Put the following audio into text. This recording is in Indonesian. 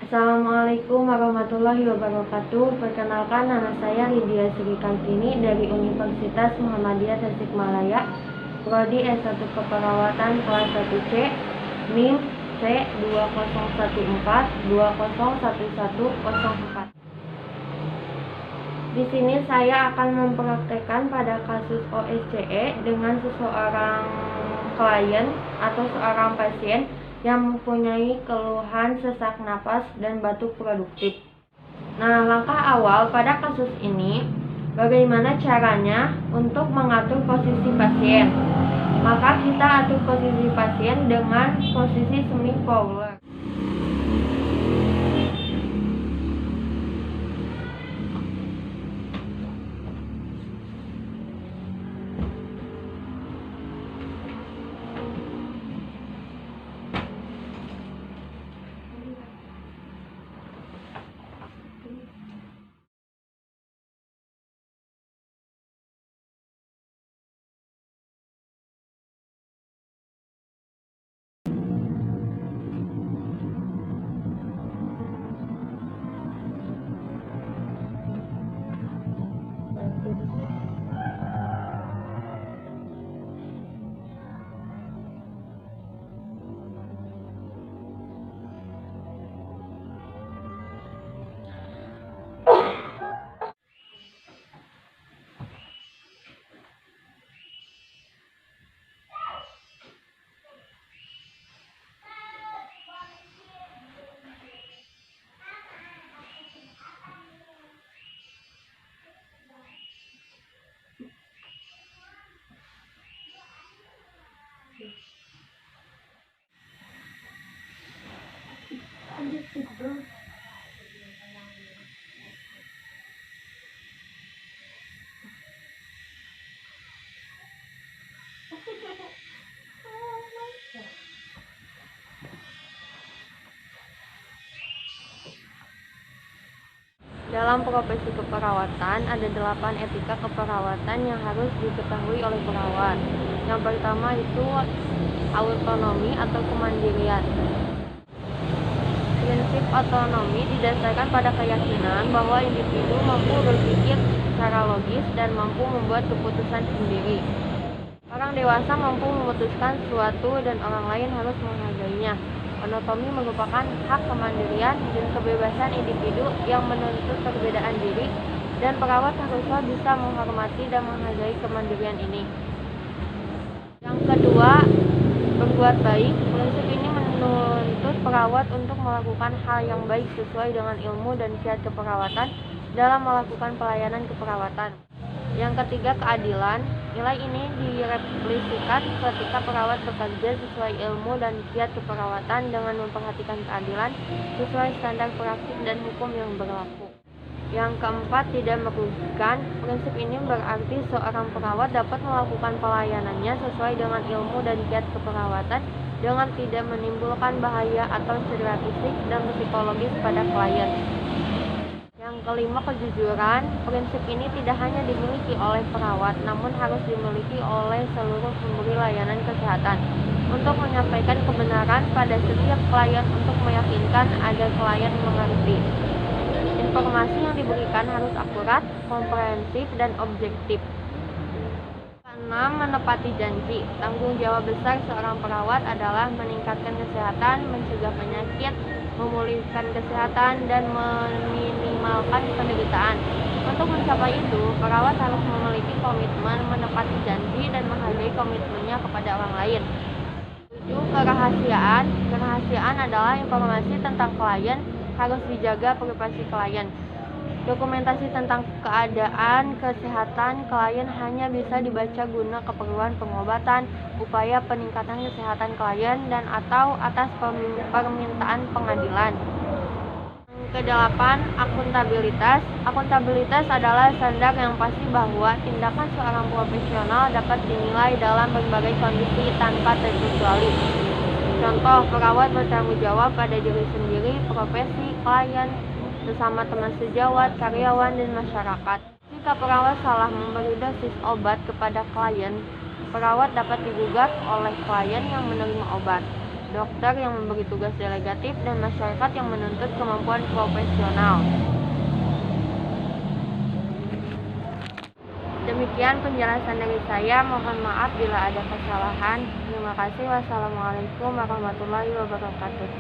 Assalamualaikum warahmatullahi wabarakatuh. Perkenalkan, nama saya Lydia Sri Kartini dari Universitas Muhammadiyah Tasikmalaya, Prodi S1 Keperawatan kelas 1C, NIM C2014201104. Di sini saya akan mempraktekkan pada kasus OSCE dengan seseorang klien atau seorang pasien yang mempunyai keluhan sesak napas dan batuk produktif. Nah, langkah awal pada kasus ini, bagaimana caranya untuk mengatur posisi pasien? Maka kita atur posisi pasien dengan posisi semi Fowler. Dalam profesi keperawatan, ada 8 etika keperawatan yang harus diketahui oleh perawat. Yang pertama itu autonomi atau kemandirian. Prinsip otonomi didasarkan pada keyakinan bahwa individu mampu berpikir secara logis dan mampu membuat keputusan sendiri. Orang dewasa mampu memutuskan sesuatu dan orang lain harus menghargainya. Otonomi merupakan hak kemandirian dan kebebasan individu yang menuntut perbedaan diri, dan perawat harusnya bisa menghormati dan menghargai kemandirian ini. Yang kedua, berbuat baik. Prinsip ini menuntut perawat untuk melakukan hal yang baik sesuai dengan ilmu dan kiat keperawatan dalam melakukan pelayanan keperawatan. Yang ketiga, keadilan. Nilai ini direfleksikan ketika perawat bekerja sesuai ilmu dan kiat keperawatan dengan memperhatikan keadilan sesuai standar praktik dan hukum yang berlaku. Yang keempat, tidak merugikan. Prinsip ini berarti seorang perawat dapat melakukan pelayanannya sesuai dengan ilmu dan kiat keperawatan dengan tidak menimbulkan bahaya atau cedera fisik dan psikologis pada klien. Yang kelima, kejujuran. Prinsip ini tidak hanya dimiliki oleh perawat, namun harus dimiliki oleh seluruh pemberi layanan kesehatan untuk menyampaikan kebenaran pada setiap klien untuk meyakinkan agar klien mengerti. Informasi yang diberikan harus akurat, komprehensif, dan objektif. Keenam, menepati janji. Tanggung jawab besar seorang perawat adalah meningkatkan kesehatan, mencegah penyakit, memulihkan kesehatan, dan meminimalkan penderitaan. Untuk mencapai itu, perawat harus memiliki komitmen, menepati janji, dan menghargai komitmennya kepada orang lain. 7. Kerahasiaan. Kerahasiaan adalah informasi tentang klien, harus dijaga privasi klien. Dokumentasi tentang keadaan kesehatan klien hanya bisa dibaca guna keperluan pengobatan, upaya peningkatan kesehatan klien, dan atau atas permintaan pengadilan. Kedelapan, akuntabilitas. Akuntabilitas adalah standar yang pasti bahwa tindakan seorang profesional dapat dinilai dalam berbagai kondisi tanpa terkecuali. Contoh, perawat bertanggung jawab pada diri sendiri, profesi, klien, sesama teman sejawat, karyawan, dan masyarakat. Jika perawat salah memberi dosis obat kepada klien, perawat dapat digugat oleh klien yang menerima obat. dokter yang memberi tugas delegatif, dan masyarakat yang menuntut kemampuan profesional. Demikian penjelasan dari saya, mohon maaf bila ada kesalahan. Terima kasih. Wassalamualaikum warahmatullahi wabarakatuh.